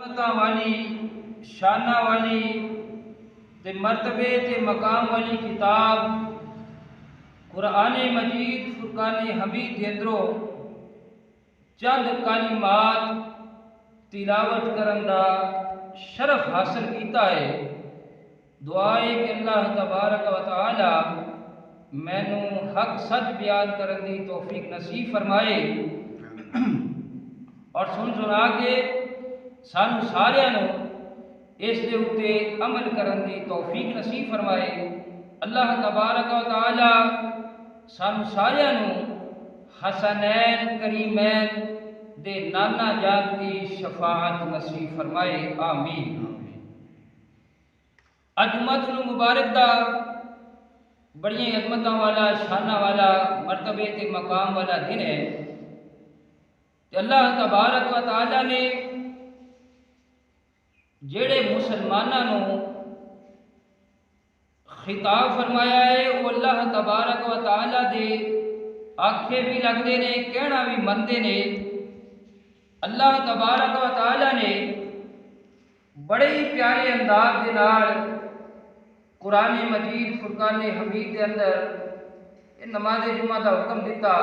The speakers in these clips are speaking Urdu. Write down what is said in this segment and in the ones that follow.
عظمتاں والی شانہ والی تے مرتبے تے مقام والی کتاب قرآن مجید فرقان حمید دے اندروں چند کلمات تلاوت کرن دا شرف حاصل کیتا ہے۔ دعا ہے کہ اللہ تبارک و تعالی مینوں حق سچ بیان کرن دی توفیق نصیب فرمائے اور سنا کے سانو سارے اس دے اتے عمل کرن دی توفیق نصیب فرمائے۔ اللہ تبارک و تعالی سانو سارے حسنین کریمین دے نانا جان دی شفاعت نصیب فرمائے، آمین۔ اج جمعۃ المبارک دا بڑی عظمتاں والا شانہ والا مرتبے تے مقام والا دن ہے کہ اللہ تبارک و تعالی نے جڑے مسلمانوں خطاب فرمایا ہے وہ اللہ تبارک و تعالی دے آکھے بھی لگتے نے کہنا بھی منتے نے۔ اللہ تبارک و تعالی نے بڑے ہی پیارے انداز دے نال قرآن مجید فرقان حمید دے اندر نماز جمعہ دا حکم دیتا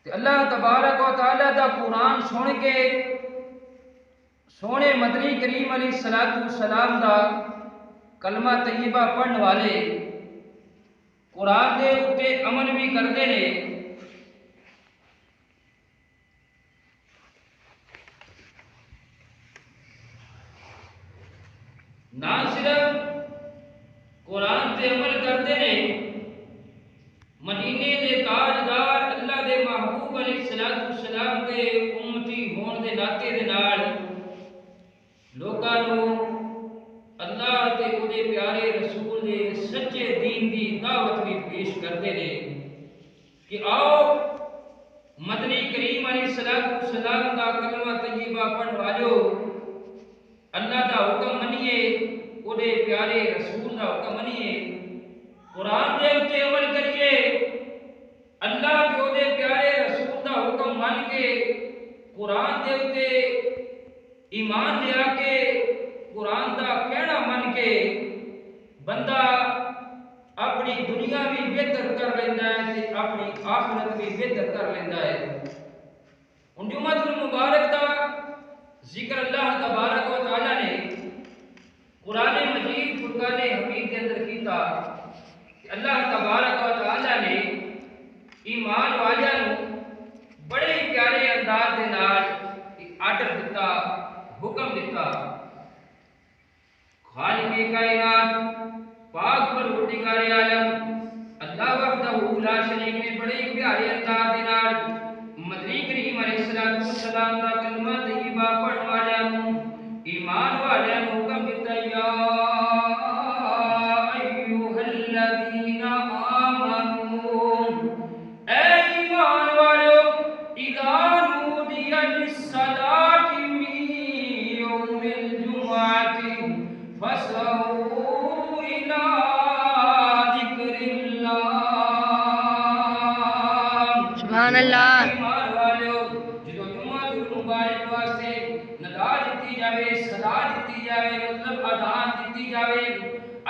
تے اللہ تبارک و تعالی دا قرآن سن کے سونے مدنی کریم علیہ السلام دا کلمہ طیبہ پڑھن والے قرآن دے اتے عمل بھی کرتے ہیں۔ نہ صرف قرآن تے عمل کرتے ہیں، مدینے دے تاجدار اللہ دے محبوب علیہ السلام دے امتی ہون دے ناطے دے نال لوکاں نوں اللہ تے او دے پیارے رسول دے سچے دین دی دعوت بھی پیش کرتے ہیں کہ آؤ مدنی کریم علیہ السلام دا کلمہ طیبہ پڑھن والو اللہ دا حکم منیے، او دے پیارے رسول دا حکم منیے، قرآن دے اتے عمل کریے، اللہ کے او دے پیارے رسول دا حکم مان کے قرآن دے اتے ایمان لیا کے قرآن دا کہنا من کے بندہ اپنی دنیا بھی بہتر کر لینا ہے تے اپنی آخرت بھی بہتر کر لینا ہے۔ ان جمعۃ المبارک دا ذکر اللہ تبارک و تعالی نے قرآن مجید فرقان حمید کے اندر کیتا کہ اللہ تبارک و تعالی نے ایمان والیاں بڑے پیارے انداز دے نال آرڈر دیتا، حکم دیتا۔ خالق کائنات پاک پروردگار عالم اللہ وحدہ لا شریک نے بڑے پیارے انداز دے نال مدنی کریم علیہ السلام دا کلمہ طیبہ پڑھن والوں ایمان والوں حکم دیتا، یا ایھا الذین آمنوا، اے ایمان والوں، اذا نودی للصلاۃ من یوم الجمعۃ فاسعوا الی ذکر اللہ۔ سبحان اللہ۔ صدا دیتی جاوے مطلب اذان دیتی جاوے،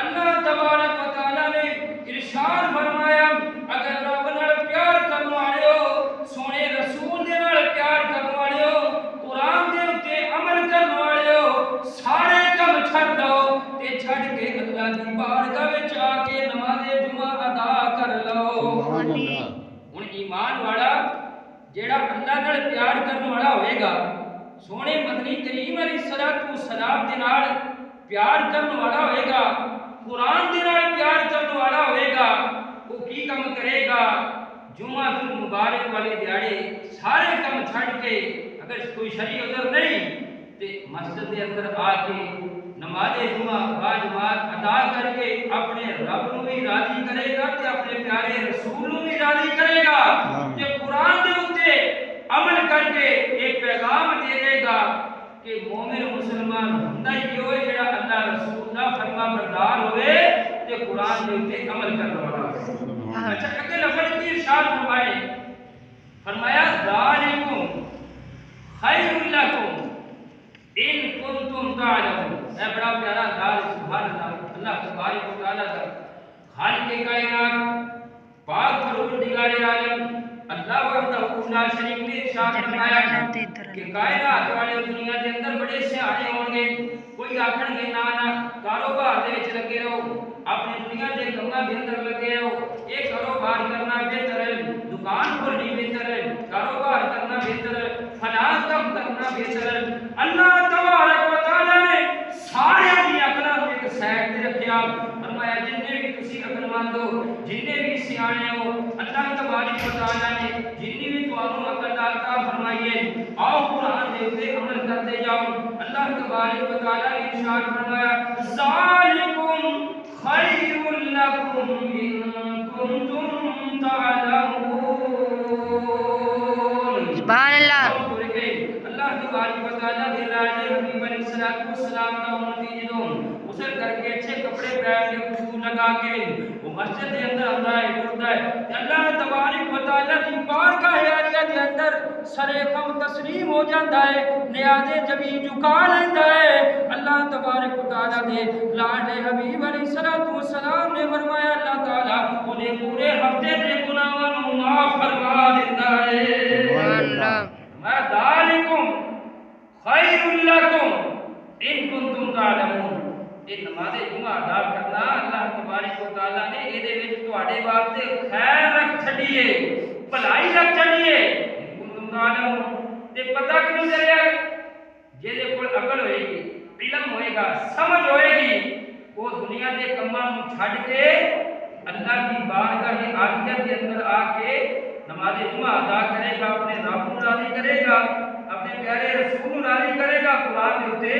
اللہ تبارک و تعالی نے ارشاد فرمایا اگر رب نال پیار کرن والے ہو، سونے رسول دے نال پیار کرن والے ہو، قرآن دے اتے عمل کرن والے ہو، سارے کم چھڈ دو تے چھڈ کے اللہ دی بارگاہ وچ آ کے نماز جمعہ ادا کر لو۔ ہن ایمان والا جیڑا اللہ نال پیار کرن والا ہوئے گا، سونے مدنی کریم علیہ السلام دے نال پیار کرن والا ہوئے گا، قرآن دے نال پیار کرن والا ہوئے گا، وہ کی کم کرے گا؟ جمعہ المبارک والے دیہاڑے سارے کم چھڈ کے اگر کوئی شرعی عذر نہیں تے مسجد دے اندر آ کے نماز جمعہ باجماعت ادا کر کے اپنے رب نو بھی راضی کرے گا تے اپنے پیارے رسول نو بھی راضی کرے گا تے قرآن دے اوتے عمل کر کے ایک پیغام دے دے گا کہ مومن مسلمان ہوندا ہی ہوئے جڑا اللہ رسول دا فرما بردار ہوئے تے قرآن دے اوتے عمل کرن والا ہوئے۔ اچھا اگے لفظ کی ارشاد فرمایا ذالکم خیر لکم، تعلمون۔ اے بڑا پیارا انداز سبحان اللہ، اللہ تبارک و تعالیٰ کا خالق کائنات پاک پروردگار عالم اللہ وحدہ لا شریک نے ارشاد فرمایا کہ کائنات والے دنیا کے اندر بڑے سیانے ہوں گے، کوئی آکھن گے نا کاروبار دے وچ لگے رہو، اپنی دنیا دے کماں دے اندر لگے رہو، یہ کاروبار کرنا بہتر ہے، دکان کھولنی بہتر ہے، کاروبار کرنا بہتر ہے، فلاں کام کرنا بہتر ہے۔ اللہ تبارک و تعالیٰ نے سارے دی عقلاں نوں ایک سائڈ تے رکھیا، فرمایا جننے بھی تسی عقل مند ہو، جننے بھی سیانے ہو، اللہ تبارک و تعالیٰ نے جنی بھی تانوں عقل عطا فرمائی ہے، آؤ قرآن دے اوپر عمل کرتے جاؤ۔ اللہ تبارک و تعالیٰ نے ارشاد فرمایا ذالکم خیر لکم ان کنتم تعلمون۔ سبحان اللہ۔ اللہ تبارک و تعالیٰ دے لاڈلے حبیب علیہ السلام دا امتی جدوں غسل کر کے اچھے کپڑے پہن کے خوشبو لگا کے وہ مسجد کے اندر آتا ہے ٹرتا ہے، اللہ تبارک و تعالیٰ کی بارگاہ عالیہ کے اندر سرے خم تسلیم ہو جاتا ہے، نیازے جبی جھکا لیتا ہے۔ اللہ تبارک و تعالیٰ دے لاڈلے حبیب علیہ السلام نے فرمایا اللہ تعالیٰ انہیں پورے ہفتے دے گناہاں نوں معاف فرما دیتا ہے۔ سبحان اللہ۔ ما ذالکم خیر لکم ان کنتم تعلمون۔ یہ نماز جمعہ ادا کرنا اللہ تبارک و تعالیٰ نے یہ دے وچ تواڈے واسطے خیر رکھ چھڈی ہے، بھلائی رکھ چھڈی ہے۔ ان کنتم تعلمون تے پتہ کیوں چلیا جے دے کول عقل ہوئے گی، علم ہوئے گا، سمجھ ہوئے گی، وہ دنیا دے کماں نوں چھڈ کے اللہ کی بارگاہ عالیہ کے اندر آ کے نماز جمعہ ادا کرے گا، اپنے رب کو راضی کرے گا، اپنے پیارے رسول کو راضی کرے گا، قرآن کے اوپر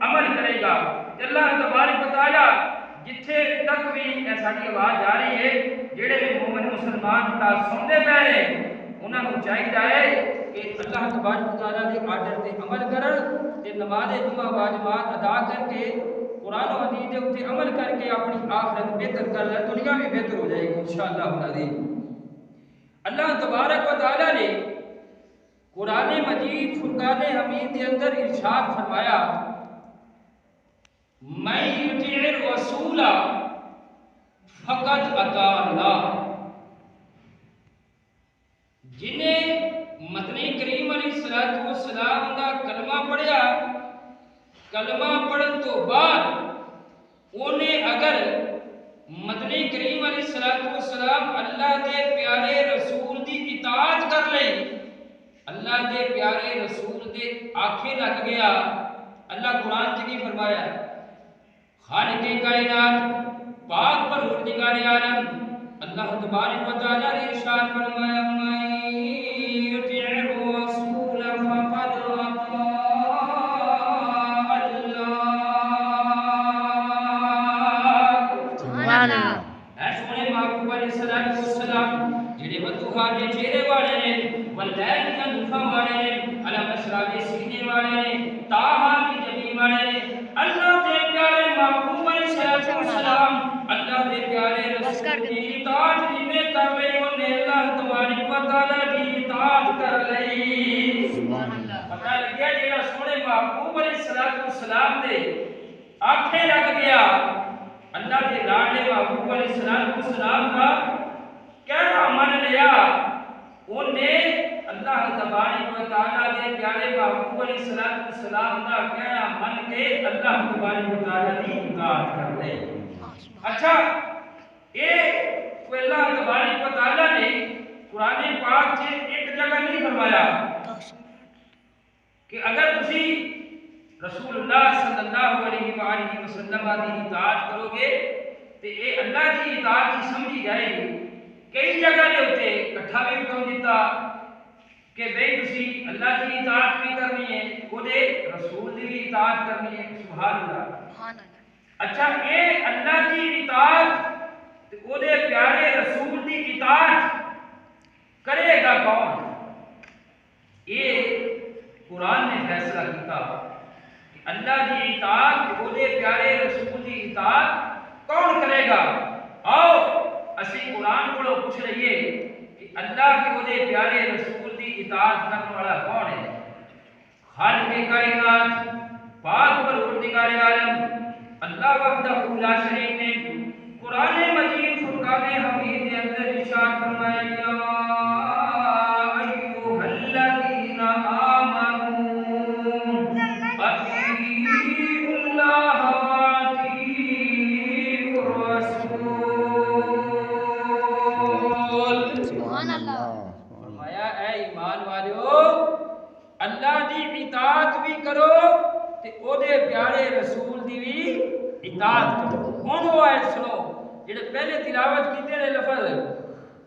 عمل کرے گا۔ اللہ تبارک و تعالیٰ جتھے تک بھی ساری آواز جا رہی ہے، جڑے بھی مومن مسلمان تا سنتے پے ہیں انہاں نوں چاہیے کہ اللہ تبارک و تعالیٰ دے آرڈر تے عمل کرن تے نماز جمعہ واجبات ادا کر کے قرآن و حدیث دے اوپر عمل کر کے اپنی آخرت بہتر کر لے، دنیا بھی بہتر ہو جائے گی انشاءاللہ العظیم۔ اللہ تبارک و تعالیٰ نے قرآن مجید فرقان حمید کے اندر ارشاد فرمایا من یطع الرسول فقد اطاع اللہ۔ جنہیں مدنی کریم علیہ السلام کا کلمہ پڑھیا، کلمہ پڑھن تو بعد انہیں اگر مدنی کریم علیہ السلام اللہ دے پیارے رسول دی اطاعت کر لئی، اللہ دے پیارے رسول دے آنکھیں لگ گیا۔ اللہ قرآن سے کی فرمایا خالق کائنات پاک پروردگار عالم اللہ تبارک و تعالیٰ نے ارشاد فرمایا من یطع الرسول فقد اطاع اللہ۔ سبحان اللہ۔ اے سونے محبوب علیہ السلام جڑے بدوہا دے چہرے والے نے، واللیل دی دفاع والے نے، علم اشرا دے سینے والے نے، تاہا دی جبی والے نے، اللہ دے پیارے محبوب علیہ السلام اللہ دے پیارے رسول کی اطاعت جنہیں کر لئی انہیں اللہ تبارک و تعالیٰ کی اطاعت کر لئی۔ سبحان اللہ۔ پتہ لگیا جیڑا سونے محبوب علیہ السلام دے آنکھیں لگ گیا، اللہ کے لاڈلے محبوب علیہ السلام کا کہنا من لیا، انہیں اللہ تبارک و تعالیٰ دے پیارے محبوب علیہ السلام کا کہنا من کے اللہ تبارک و تعالیٰ کی اطاعت کر لے۔ اچھا یہ کوئی اللہ تبارک و تعالیٰ نے قرآن پاک سے ایک جگہ نہیں فرمایا کہ اگر تسی رسول اللہ صلی اللہ علیہ وآلہ وسلم کی اطاعت کرو گے تو یہ اللہ کی اطاعت کی سمجھی جائے گی۔ کئی جگہ دے ہوتے کٹھا بھی حکم دیتا کہ بھئی تسی اللہ کی اطاعت بھی کرنی ہے، وہ دے رسول دی بھی اطاعت کرنی ہے۔ سبحان اللہ۔ اچھا یہ اللہ کی اطاعت وہ دے پیارے رسول دی اطاعت کرے گا کون؟ یہ قرآن نے فیصلہ کیتا کہ اللہ کی اطاعت وہ دے پیارے رسول دی اطاعت کون کرے گا۔ آؤ اسی قرآن کو پوچھ رہیے کہ اللہ کے وہ دے پیارے رسول دی اطاعت کرنے والا کون ہے؟ خالق کائنات پاک پروردگار پروردگار عالم اللہ وحدہ لا شریک نے قرآن مجید فرقان حمید کے اندر ارشاد فرمایا یا ایھا الذین آمنوا اطیعوا اللہ واطیعوا الرسول سبحان اللہ فرمایا اے ایمان والو اللہ دی اطاعت بھی کرو تے او دے پیارے رسول دی بھی اطاعت کرو۔ ہن وہ آیت سنو جڑے پہلے تلاوت کیتے نے لفظ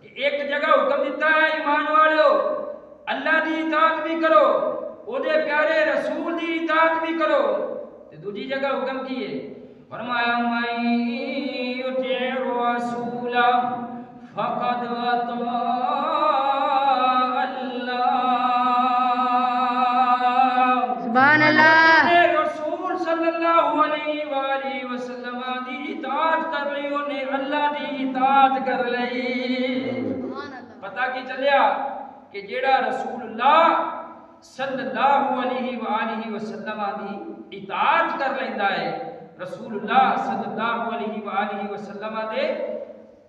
کہ ایک جگہ حکم دیتا ہے ایمان والو اللہ دی اطاعت بھی کرو او دے پیارے رسول دی اطاعت بھی کرو تے دوسری جگہ حکم کی ہے فرمایا من یطع الرسول فقد اطاع سبحان اللہ رسول صلی اللہ علیہ وآلہ وسلم دی اطاعت کر لی انہیں اللہ دی اطاعت کر لی پتہ کی چلیا کہ جیڑا رسول اللہ صلی اللہ علیہ وآلہ وسلم دی اطاعت کر لیندا ہے رسول اللہ صلی اللہ علیہ وآلہ وسلم دے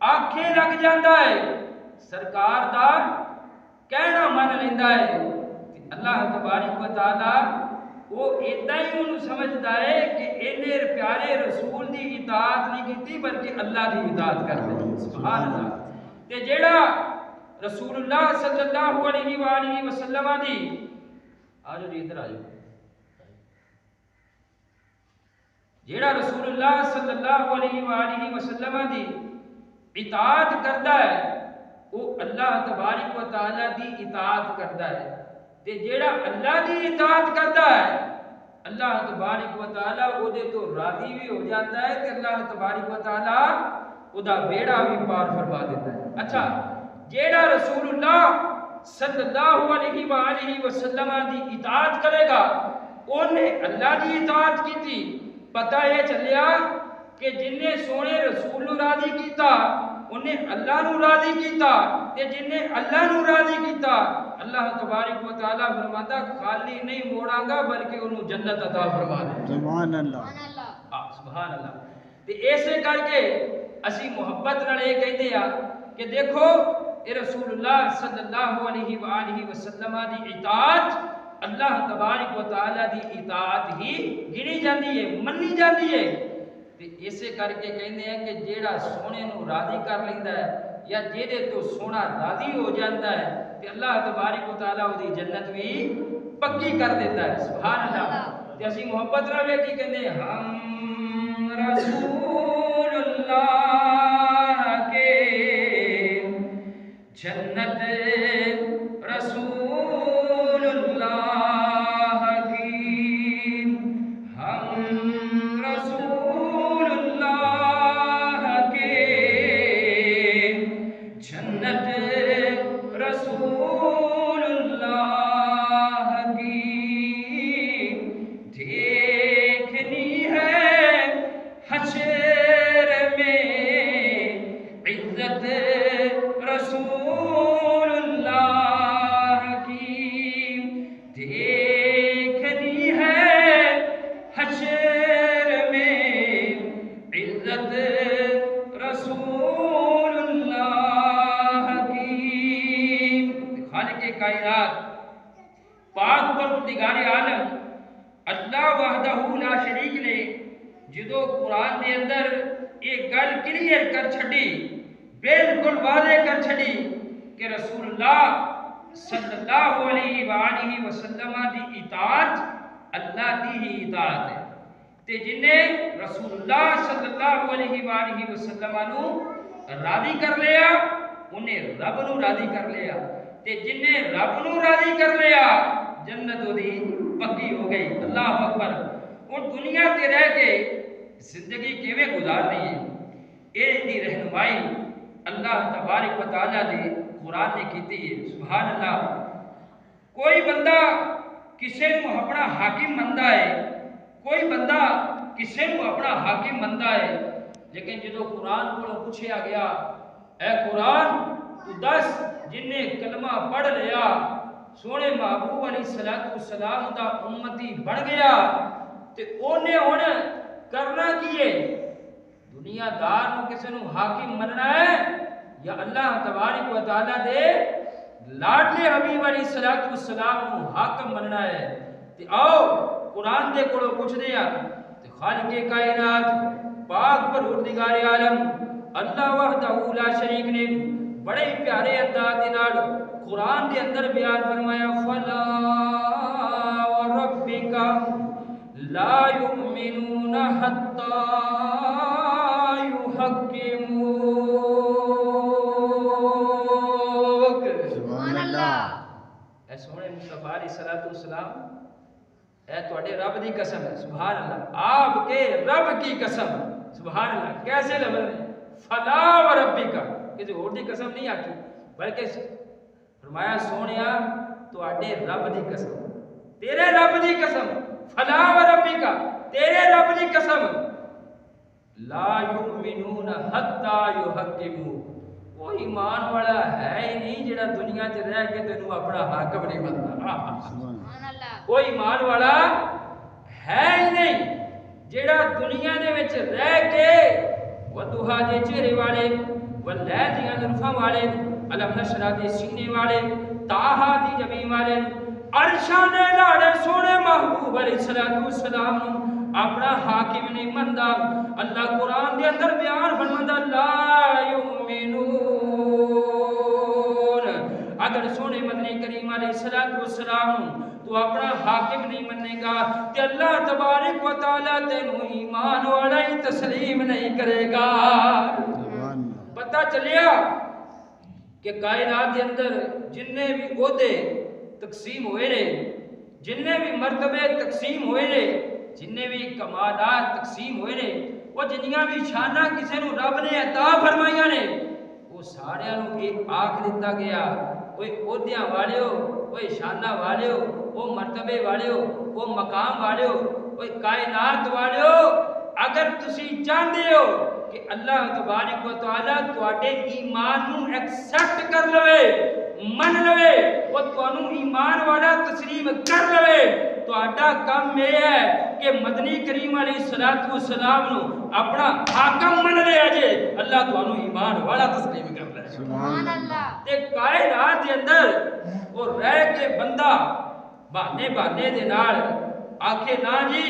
آنکھیں لگ جاندا ہے سرکار دا کہنا من لیندا ہے اللہ تبارک و تعالی وہ اتنا ہی انہوں سمجھتا ہے کہ انہیں پیارے رسول دی اطاعت نہیں کیتی بلکہ اللہ دی اطاعت کرتے سبحان اللہ تے جیڑا رسول اللہ صلی اللہ علیہ وآلہ وسلم دی آجو جی ادھر آجو جیڑا رسول اللہ صلی اللہ علیہ وآلہ وسلم دی اطاعت کرتا ہے وہ اللہ تبارک و تعالی دی اطاعت کرتا ہے تے جیڑا اللہ دی اطاعت کرتا ہے اللہ تبارک و تعالی او دے تو راضی بھی ہو جاتا ہے تے اللہ تبارک و تعالی او دا بیڑا بھی پار فرما دیتا ہے اچھا جیڑا رسول اللہ صلی اللہ علیہ وآلہ وسلم دی اطاعت کرے گا انہیں اللہ دی اطاعت کی تھی پتہ یہ چلیا کہ جن نے سونے رسول نو راضی کیتا انہیں اللہ نو راضی کیتا تے جن نے اللہ نو راضی کیتا اللہ تبارک و تعالی فرماتا خالی نہیں موڑاں گا بلکہ انہوں جنت عطا فرما دے سبحان اللہ سبحان اللہ تے ایسے کر کے اسی محبت نال یہ کہتے ہیں کہ دیکھو اے رسول اللہ صلی اللہ علیہ وآلہ وسلم دی اطاعت اللہ تبارک و تعالی دی اطاعت ہی گنی جاندی ہے منی جاندی ہے تے ایسے کر کے کہندے ہیں کہ جیڑا سونے نو راضی کر لیندا ہے یا جیدے تو سونا راضی ہو جاتا ہے تے اللہ تبارک و تعالی او دی جنت بھی پکی کر دیتا ہے سبحان اللہ تے اسی محبت نال کی کہندے ہم رسول اللہ کے جنت رسول اللہ کی ہم رسول اللہ کے جنت رسول اللہ کی دیکھنی ہے حشر میں عزت رسول اللہ کی دیکھنی ہے حشر میں عزت رسول اللہ کی خالق کائنات پاک پروردگار عالم اللہ وحدہ لا شریک نے جدو قرآن دے اندر ایک گل کلیئر کر چھڑی بالکل واضح کر چھڑی کہ رسول اللہ صلی اللہ علیہ وآلہ وسلم دی اطاعت اللہ دی ہی اطاعت ہے تے جن نے رسول اللہ صلی اللہ علیہ وآلہ وسلم نو راضی کر لیا انہیں رب نو راضی کر لیا تے جن نے رب نو راضی کر لیا جنت دی پکی ہو گئی اللہ اکبر اور دنیا تے رہ کے زندگی کیویں گزارنی ہے اے دی رہنمائی اللہ تبارک و تعالی دے قرآن نے کیتی ہے سبحان اللہ کوئی بندہ کسے کو اپنا حاکم مندا ہے کوئی بندہ کسے کو اپنا حاکم مندا ہے لیکن جدو قرآن کو پوچھا گیا اے قرآن تو دس جن نے کلمہ پڑھ لیا سونے محبوب علیہ السلام دا امتی بن گیا تے اونے ہن کرنا کی ہے؟ دنیا دار نو کسے نو حاکم مننا ہے یا اللہ تبارک و تعالی دے لاڈلے حبیب علیہ الصلوۃ والسلام نو حاکم مننا ہے؟ تے آؤ قرآن دے کولوں پوچھدے آ تے خالق کائنات پاک پروردگار عالم اللہ وحدہ لا شریک نے بڑے پیارے انداز دے نال قرآن دے اندر بیان فرمایا فلا وربک لا یؤمنون حتی یحکموک سبحان اللہ اے سونے مصطفیٰ علیہ الصلوۃ والسلام اے تواڈے رب دی قسم ہے سبحان اللہ آپ کے رب کی قسم سبحان اللہ کیسے لفظ ہے فلا وربک کسی اور دی قسم نہیں آتی بلکہ فرمایا سونیا تواڈے رب دی قسم تیرے رب دی قسم فلا وربک تیرے رب دی قسم لا یؤمنون حتی یحکموک کوئی ایمان والا ہے ہی نہیں جڑا دنیا چ رہ کے تینوں اپنا حاکم نہیں بنتا سبحان اللہ کوئی ایمان والا ہے ہی نہیں جڑا دنیا دے وچ رہ کے وضحا دے چہرے والے واللیل دیاں زلفاں والے علم نشرہ دے سینے والے طٰہٰ دی جبین والے عرشاں دے لاڑے سونے محبوب علیہ السلام نو اپنا حاکم نہیں مندا اللہ قرآن دے اندر بیان فرماندا لا یؤمنون اگر سونے مدنی کریم علیہ السلام تو اپنا حاکم نہیں مننے گا کہ اللہ تبارک و تعالیٰ تینوں ایمان والا ہی تسلیم نہیں کرے گا پتہ چلیا کہ کائنات کے اندر جننے بھی عہدے تقسیم ہوئے نے جننے بھی مرتبے تقسیم ہوئے نے جننے بھی کمالات تقسیم ہوئے نے وہ جنیاں بھی شانہ کسے نو رب نے عطا فرمائیاں نے وہ سارے نو ایک آنکھ دیتا گیا کوئی عہدیاں والے ہو کوئی شانہ والے ہو وہ مرتبے والے ہو وہ مقام والے ہو کوئی کائنات والے ہو اگر تسی چاہتے ہو کہ اللہ تبارک و تعالیٰ تواڈے ایمان نو ایکسپٹ کر لوے من لوے وہ تانوں ایمان والا تسلیم کر لوے تہاڈا کام یہ ہے کہ مدنی کریم علیہ السلام نو اپنا حاکم من لے اجے اللہ تانوں ایمان والا تسلیم کر لے سبحان اللہ تے کائنات دے اندر وہ رہ کے بندہ بہانے دے نال آکھے نا جی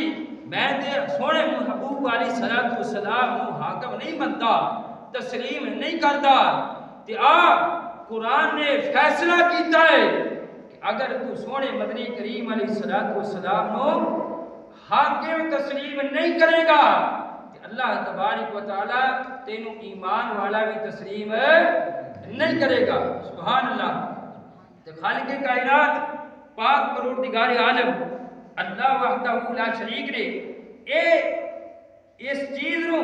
میں تے سونے محبوب علیہ السلام نو حاکم نہیں بنتا تسلیم نہیں کرتا تے قرآن نے فیصلہ کیتا ہے کہ اگر تو سونے مدنی کریم علیہ السلام نو حاکم تسلیم نہیں کرے گا کہ اللہ تبارک و تعالی تینوں ایمان والا بھی تسلیم نہیں کرے گا سبحان اللہ تے خالق کائنات پاک پروردگار عالم اللہ وحدہ لا شریک نے اس چیز نو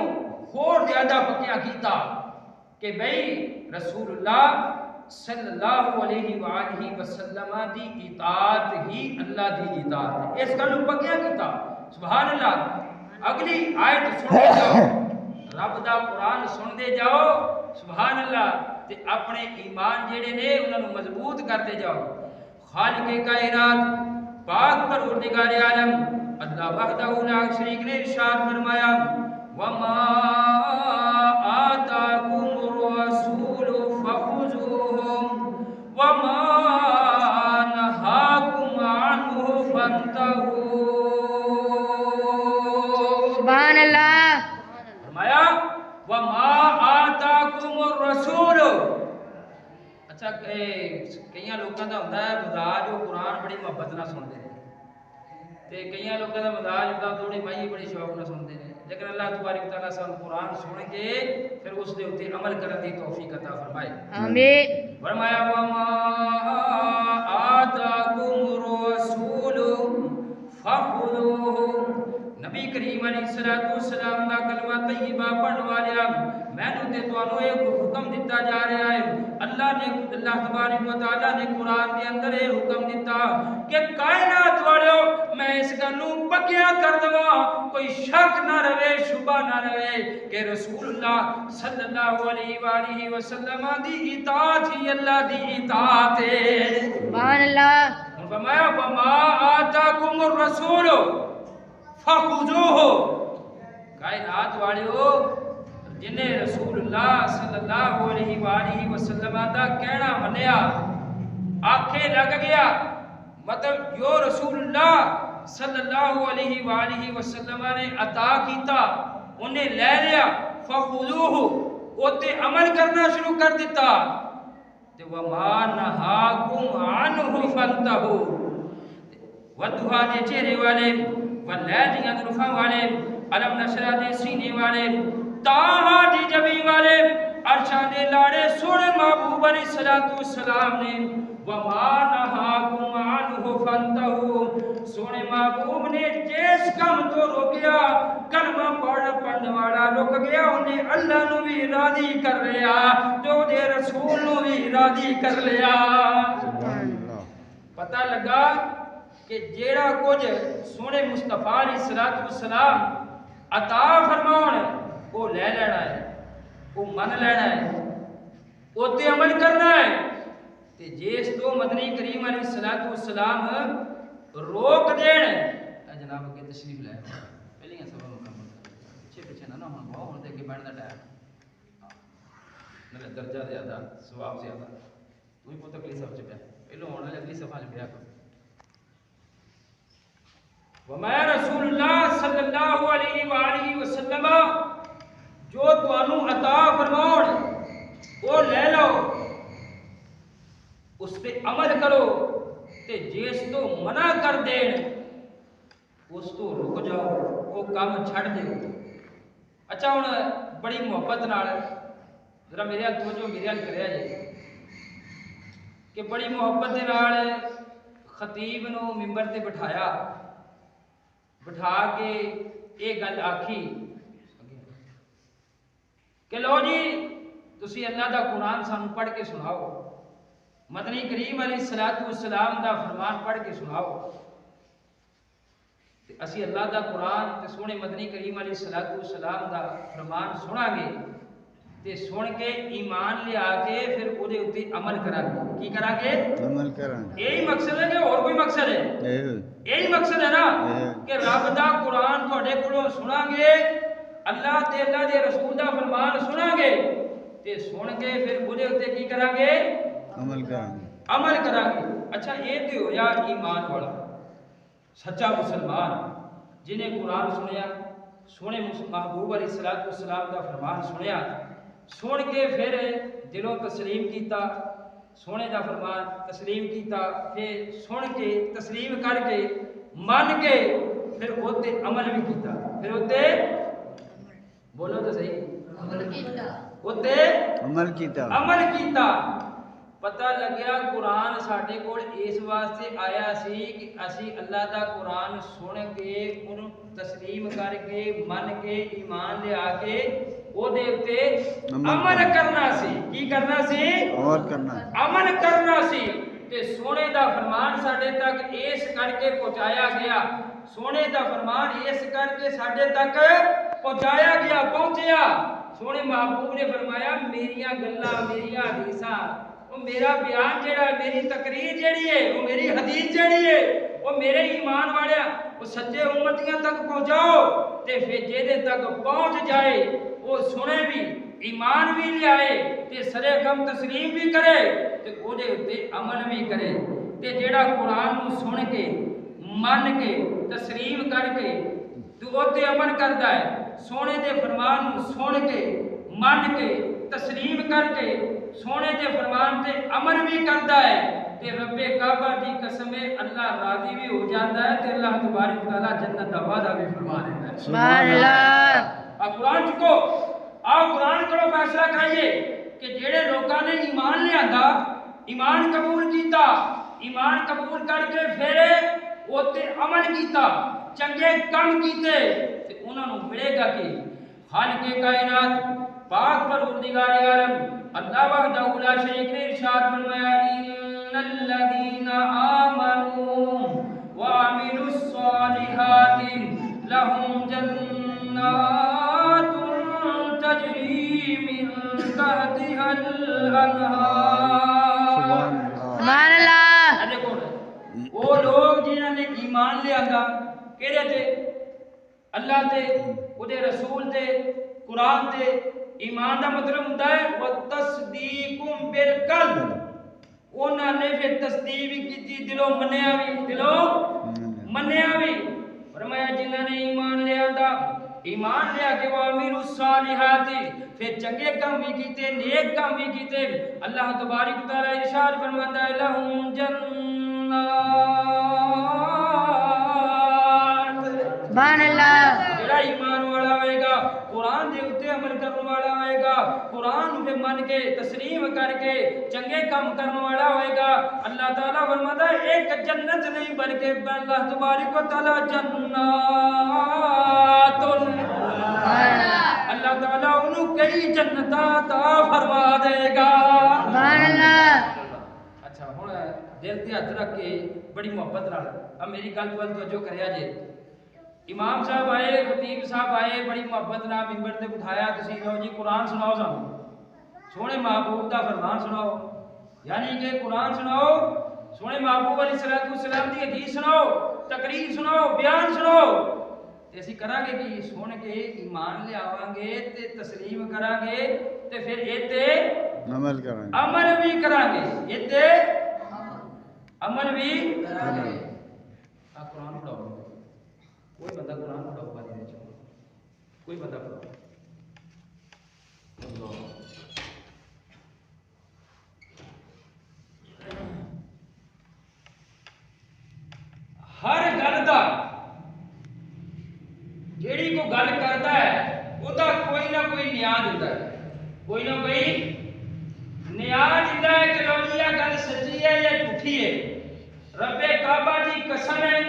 اور زیادہ پکیا کیتا کہ بھئی رسول اللہ صلی اللہ علیہ وآلہ وسلم دی اطاعت ہی اللہ دی اطاعت ہے اس کا نو پکیا کیتا سبحان اللہ اگلی آیت سن دے جاؤ رب دا قرآن سن دے جاؤ سبحان اللہ تے اپنے ایمان جڑے نے انہاں نو مضبوط کرتے جاؤ خالق کائنات پاک پروردگار عالم اللہ وحدہ لا شریک نے ارشاد فرمایا وما آتاکم الرسول فخذوه وما نهاکم عنه فانتهوا سبحان اللہ فرمایا وما آتاکم الرسول اچھا کئی لوگوں کا ہوتا ہے مزاج وہ قرآن بڑی محبت نہ سنتے ہیں تے کئی لوگوں کا مزاج ہوتا تھوڑی مائی بڑی شوق نہ سنتے ہیں لیکن اللہ تبارک تعالیٰ سن قرآن سن کے پھر اس دے اوپر عمل کرنے کی توفیق عطا فرمائے آمین فرمایا وما آتاکم الرسول فخذوه نبی کریم علیہ السلام دا کلمہ طیبہ پڑھن والیا میں نے تے تانوں ایک حکم دیتا جا رہا ہے اللہ تبارک و تعالیٰ نے قرآن کے اندر یہ حکم دیتا کہ کائنات والو میں اس گلو پکیا کر دوا کوئی شک نہ رہے شبہ نہ رہے کہ رسول اللہ صلی اللہ علیہ وآلہ وسلم دی اطاعت ہی اللہ دی اطاعت ہے سبحان اللہ فرمایا وما آتاکم الرسول فخذوہ کائنات والےو جنہیں رسول اللہ صلی اللہ علیہ وآلہ وسلم دا کہنا منیا آنکھیں لگ گیا مطلب جو رسول اللہ صلی اللہ علیہ وآلہ وسلم نے عطا کیتا انہیں لے لیا فخذوہ اوتے عمل کرنا شروع کر دیتا تے وما نہاکم عنہ فانتہوا ودھا دے چہرے والے واللیل یذرفا والے علم نشرہ دے سینے والے تاہا دی جبی والے عرشہ دے لاڑے سونے محبوب علیہ السلام نے وما نہاکم عنہ فانتہوا سونے محبوب نے جس کم تو روکیا کلمہ پڑھنے والا رک گیا انہیں اللہ نو بھی راضی کر لیا جو دے رسول نو بھی راضی کر لیا پتہ لگا کہ جیڑا کچھ سونے مصطفیٰ علیہ السلام عطا فرماؤن وہ لے لینا ہے وہ من لینا ہے وہ تے عمل کرنا ہے تے جیس تو مدنی کریم علیہ السلام روک دین جناب کے تشریف لائے پہلے ہی سبب مکمل پیچھے پیچھے نہ ہوں بہت ہونے دے کے بیٹھ دا ٹائم میرا درجہ زیادہ ثواب زیادہ تو ہی بہت اگلی صفحہ چ پیا پہلو ہونے اگلی صفحہ چ پیا وما رسول اللہ صلی اللہ علیہ وآلہ وسلم جو توانو عطا فرماؤن وہ لے لو اس پہ عمل کرو تے جیس تو منع کر دین اس تو رک جاؤ وہ کام چھڑ دے اچھا ہوں بڑی محبت نال ذرا میرے ہاتھ توجہ میرے ہاتھ کریا جائے کہ بڑی محبت دے نال خطیب نو ممبر تے بٹھایا بٹھا کے ایک گل آکھی کہ لو جی تسی اللہ دا قرآن سانو پڑھ کے سناؤ مدنی کریم علیہ السلام دا فرمان پڑھ کے سناؤ اسی اللہ دا قرآن تے سونے مدنی کریم علیہ السلام دا فرمان سنا گے تے سن کے ایمان لے آ کے پھر او دے اوتے عمل کرا گے کی کرا گے عمل کرا یہی مقصد ہے کہ اور کوئی مقصد ہے یہی مقصد ہے نا کہ رب دا قرآن تھوڑے کولوں سنا گے اللہ تے اللہ دے رسول دا فرمان سنا گے تے سن کے پھر او دے اوتے کی کرا گے عمل کرا گے اچھا یہ تے ہویا ایمان والا سچا مسلمان جنہیں قرآن سنیا سونے محبوب علیہ السلام دا فرمان سنیا سن کے پھر دلوں تسلیم کیتا سونے دا فرمان تسلیم کیتا پھر سن کے تسلیم کر کے من کے پھر ہوتے عمل بھی کیتا پھر ہوتے بولو تو صحیح عمل کیتا پتہ لگیا قرآن ساڈے کول اس واسطے آیا سی کہ اسی اللہ دا قرآن سن کے ان تسلیم کر کے من کے ایمان لے آ کے او دے تے عمل کرنا سی کی کرنا سی عمل کرنا سی تے سونے دا فرمان ساڈے تک اس کر کے پہنچایا گیا سونے دا فرمان اس کر کے ساڈے تک پہنچایا گیا پہنچیا سونے محبوب نے فرمایا میریاں گلاں میریاں حدیثاں وہ میرا بیان جڑا ہے میری تقریر جڑی ہے وہ میری حدیث جڑی ہے وہ میرے ایمان والے وہ سچے امتیاں تک پہنچاؤ تے پھر جے تک پہنچ جائے وہ سنے بھی ایمان بھی لے آئے تے سرے غم تسلیم بھی کرے تے او دے تے عمل بھی کرے تے جیڑا قرآن نو سن کے من کے تسلیم کر کے تو او تے عمل کردا ہے سونے دے فرمان نو سن کے من کے تسلیم کر کے سونے دے فرمان تے عمل بھی کردا ہے تے رب کعبہ دی قسم اللہ راضی بھی ہو جاندا ہے تے اللہ تبارک و تعالی جنت دا وعدہ بھی فرما دیتا ہے سبحان اللہ اب قرآن چکو آؤ قرآن کرو فیصلہ کریے کہ جڑے لوکاں نے ایمان لے آندا ایمان قبول کیتا ایمان قبول کر کے پھر اوتے عمل کیتا چنگے کام کیتے تے انہاں نوں ملے گا کہ خالق کائنات پاک پروردگار عالم اللہ وحدہ لا شریک نے ارشاد فرمایا ان الذین آمنوا وعملوا الصالحات لهم جنات تجری من تحتها الانہار سبحان اللہ دیکھو وہ لوگ جنہوں نے ایمان لے آندا کہڑے تھے اللہ تے اودے رسول تے قرآن تے ایمان دا مطلب ہوندا ہے وتصدیق بالقلب انہاں نے پھر تصدیق بھی کیتی دلوں منیا بھی فرمایا جنہاں نے ایمان لیا کہ وامر الصالحات پھر چنگے کام بھی کیتے نیک کام بھی کیتے اللہ تبارک و تعالی ارشاد فرماتا ہے لہم جنات سبحان اللہ جڑا ایمان والا ہوئے گا قرآن دے اتے عمل کرنے والا ہوئے گا قرآن پہ من کے تسلیم کر کے چنگے کام کرنے والا ہوئے گا اللہ تعالیٰ فرماتا ہے ایک جنت نہیں بلکہ اللہ تبارک و تعالیٰ جنات اللہ تعالیٰ انہوں کئی جنتاں عطا فرما دے گا سبحان اللہ اچھا ہن دل تے ہاتھ رکھ کے بڑی محبت نال اب میری گل توجہ کریا جے امام صاحب آئے خطیب صاحب آئے بڑی محبت نال منبر تے بٹھایا تسی لو جی قرآن سناؤ سانوں سونے محبوب دا فرمان سناؤ یعنی کہ قرآن سناؤ سونے محبوب علیہ السلام دی حدیث سناؤ تقریر سناؤ بیان سناؤ تے اسی کران گے کہ سن کے ایمان لے آواں گے تے تسلیم کران گے تے پھر ایتے عمل بھی کران گے ایتے عمل بھی کران گے قرآن پڑھاؤ کوئی بندہ قرآن پڑھاؤ کوئی بندہ پڑھاؤ ہر گل دا جیڑی کو گل کرتا ہے وہ کوئی نہ کوئی نیا دیتا ہے کوئی نہ کوئی نیا دیتا ہے کہ لوگیا گل سچی ہے یا جھوٹھی ہے رب کعبہ دی قسم ہے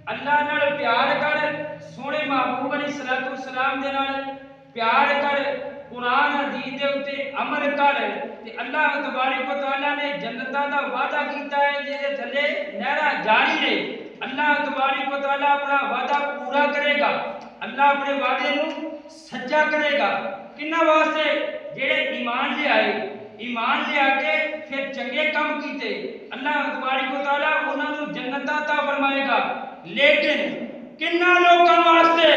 اللہ نال پیار کر سونے محبوب علیہ السلام دے نال پیار کر قرآن حدیث دے اوتے عمل کر تے اللہ تبارک و تعالی نے جنتاں دا وعدہ کیتا ہے جے دے تھلے نہراں جاری نے اللہ تبارک و تعالی اپنا وعدہ پورا کرے گا اللہ اپنے وعدے نو سچا کرے گا کنہ واسطے جڑے ایمان لے آئے ایمان لے آ کے پھر چنگے کام کیتے اللہ تبارک و تعالی انہاں نو جنت عطا فرمائے گا لیکن کنہ لوکاں واسطے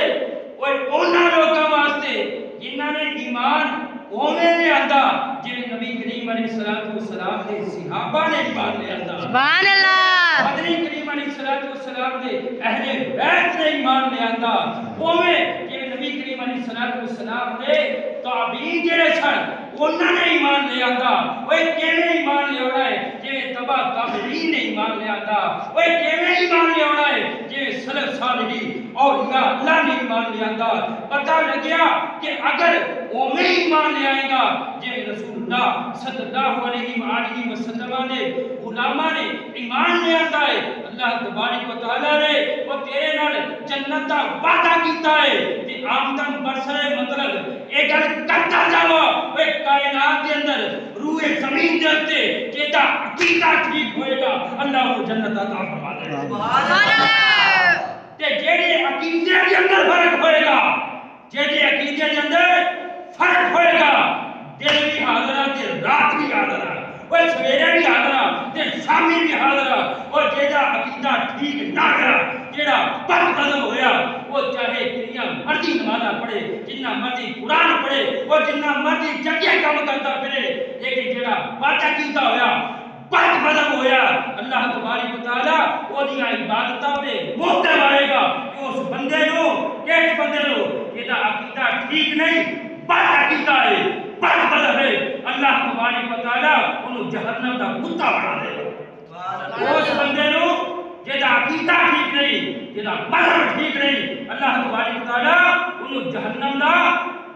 اور انہاں لوکاں واسطے جنہاں نے ایمان اوویں لے آندا جویں نبی کریم علیہ السلام دے صحابہ نے ایمان لے آندا سبحان اللہ حضرت کریم علیہ السلام دے اہل بیت نے ایمان لے آندا اوویں جویں نبی کریم علیہ السلام دے تابعین جڑے سن انہاں نے ایمان لے آندا اوے کیویں ایمان لے آنا ہے جویں تبع تابعین نے ایمان لے آندا اوے کیویں ایمان لے آنا ہے جویں سلف صالحین اولیاء اللہ نے ایمان لے آندا پتہ لگیا کہ اگر اوویں ایمان لے آئے گا جویں رسول اللہ صلی اللہ علیہ وآلہ وسلم نے علماء نے ایمان لے آتا ہے اللہ تبارک و تعالی نے وہ تیرے نال جنت دا وعدہ کیتا ہے کہ آمدن برسرے مطلب ایک گل کرتا جاؤ وہ کائنات کے اندر روح زمین دے تے جیتا عقیدہ ٹھیک ہوئے گا اللہ وہ جنت عطا فرما دے گا سبحان اللہ تے جیڑے عقیدے کے اندر فرق ہوئے گا جیڑے عقیدے کے اندر فرق ہوئے گا دل بھی حاضر تے رات بھی حاضر وہ سویرے بھی حاضر تے شامی بھی حاضر اور جیڑا عقیدہ ٹھیک نہ رہا جیڑا بد قدم ہویا وہ چاہے جنیاں مرضی نمازاں پڑھے جنہ مرضی قرآن پڑھے اور جنہ مرضی چنگے کام کرتا پھرے لیکن جیڑا بد عقیدہ ہویا بد قدم ہویا اللہ تبارک و تعالی وہ دیاں عبادتاں پہ موقع آئے گا کہ اس بندے نو کس بندے نو جیڑا عقیدہ ٹھیک نہیں بد عقیدہ ہے بد قدم ہے اللہ تبارک و تعالی انہوں جہنم دا کتا بنا دے گا اس بندے نو جیڑا عقیدہ ٹھیک نہیں جیڑا مذہب ٹھیک نہیں اللہ تبارک و تعالی انہوں جہنم دا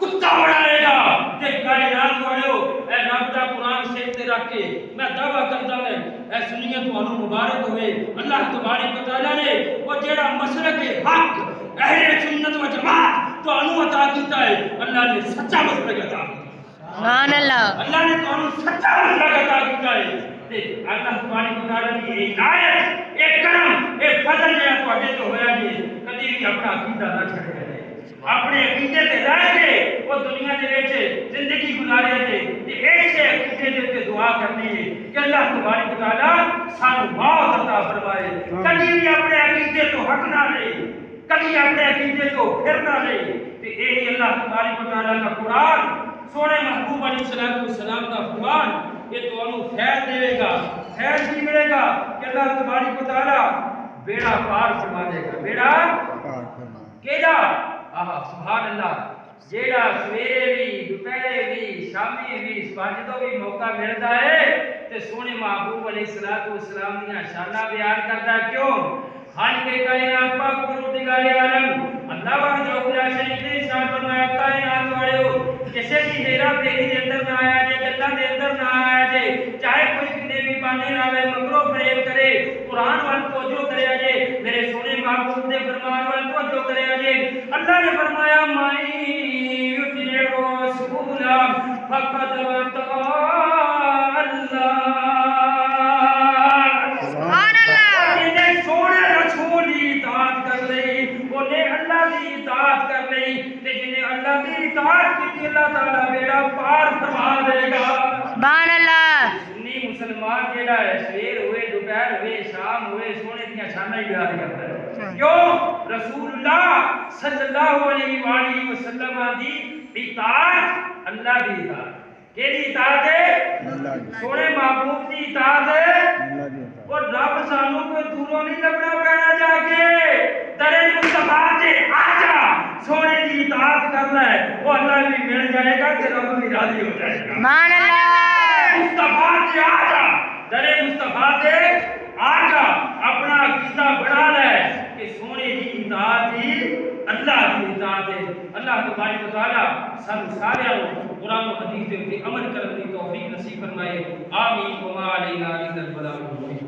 کتا بنائے گا تے کائنات والو اے رب دا قرآن سر تے رکھ کے میں دعویٰ کرتا میں اے سنیے تانوں مبارک ہوئے اللہ تبارک و تعالی نے وہ جیڑا مسلک حق اہل سنت و جماعت تانوں عطا کیتا ہے اللہ نے سچا مسلک عطا کیتا سبحان اللہ اللہ نے تانوں سچا مسلک عطا کیتا ہے تے اللہ تبارک و تعالی کی عنایت ایک کرم ایک فضل جڑا تواڈے تے ہویا جی کبھی بھی اپنا عقیدہ نہ چھڈے اپنے عقیدے تے رہ کے وہ دنیا دے وچ زندگی گزارے تے ایسے عقیدے دے تے دعا کرنی ہے کہ اللہ تبارک و تعالی سانوں موت عطا فرمائے کبھی بھی اپنے عقیدے تو ہٹ نہ لے کبھی اپنے عقیدے تو پھر یہی اللہ تبارک و تعالیٰ کا قرآن سونے محبوب علیہ السلام کا فرمان یہ تو انہوں خیر دے گا. خیر کی ملے گا کہ اللہ تبارک و تعالیٰ بیڑا پار فرما دے گا. بیڑا کیڑا سبحان اللہ جیڑا سویرے بھی دوپہرے بھی شامی بھی ساجدوں بھی موقع ملتا ہے تے سونے محبوب علیہ السلام دیاں شاناں بیان کرتا ہے. کیوں؟ خالق کائنات پاک پروردگار عالم اللہ وحدہ لا شریک نے ارشاد فرمایا کائنات والو کسے دی ہیرا پھیری دے اندر نہ آیا جے گلاں دے اندر نہ آیا جے چاہے کوئی کتنے بھی بانے لاوے مکرو فریب کرے قرآن وال توجہ کرے جے میرے سونے محبوب دے فرمان وال توجہ کرے جے. اللہ نے فرمایا مائی یطیع الرسول فقد اطاع اللہ. سبحان اللہ. جنے سونے رسول دی اطاعت کر لئی اونے اللہ دی اطاعت کر لئی تے جنے اللہ دی اطاعت کیتی اللہ تعالی بیڑا پار فرما دے گا. سبحان اللہ. سنی مسلمان جیڑا ہے سویر ہوئے دوپہر ہوئے شام ہوئے سونے دیاں شاناں ہی بیان کرتا ہے. کیوں؟ رسول اللہ صلی اللہ علیہ وآلہ وسلم دی اطاعت اللہ دی اطاعت کیڑی اطاعت ہے؟ سونے محبوب دی اطاعت ہے. اور رب سانوں کوئی دوروں نہیں لبنا پینا جا کے ترے مصطفیٰ تے آ جا سونے دی اطاعت کرنا ہے وہ اللہ بھی مل جائے گا کہ رب بھی راضی ہو جائے گا. سبحان اللہ. مصطفیٰ تے آ جا ترے مصطفیٰ تے آ جا اپنا عقیدہ بنا لے کہ سونے دی اطاعت ہی اللہ کی اطاعت ہے. اللہ تبارک و تعالیٰ سب سارے قرآن و حدیث تے عمل کرنے کی توفیق نصیب فرمائے. آمین. وما علینا الا البلاغ المبین.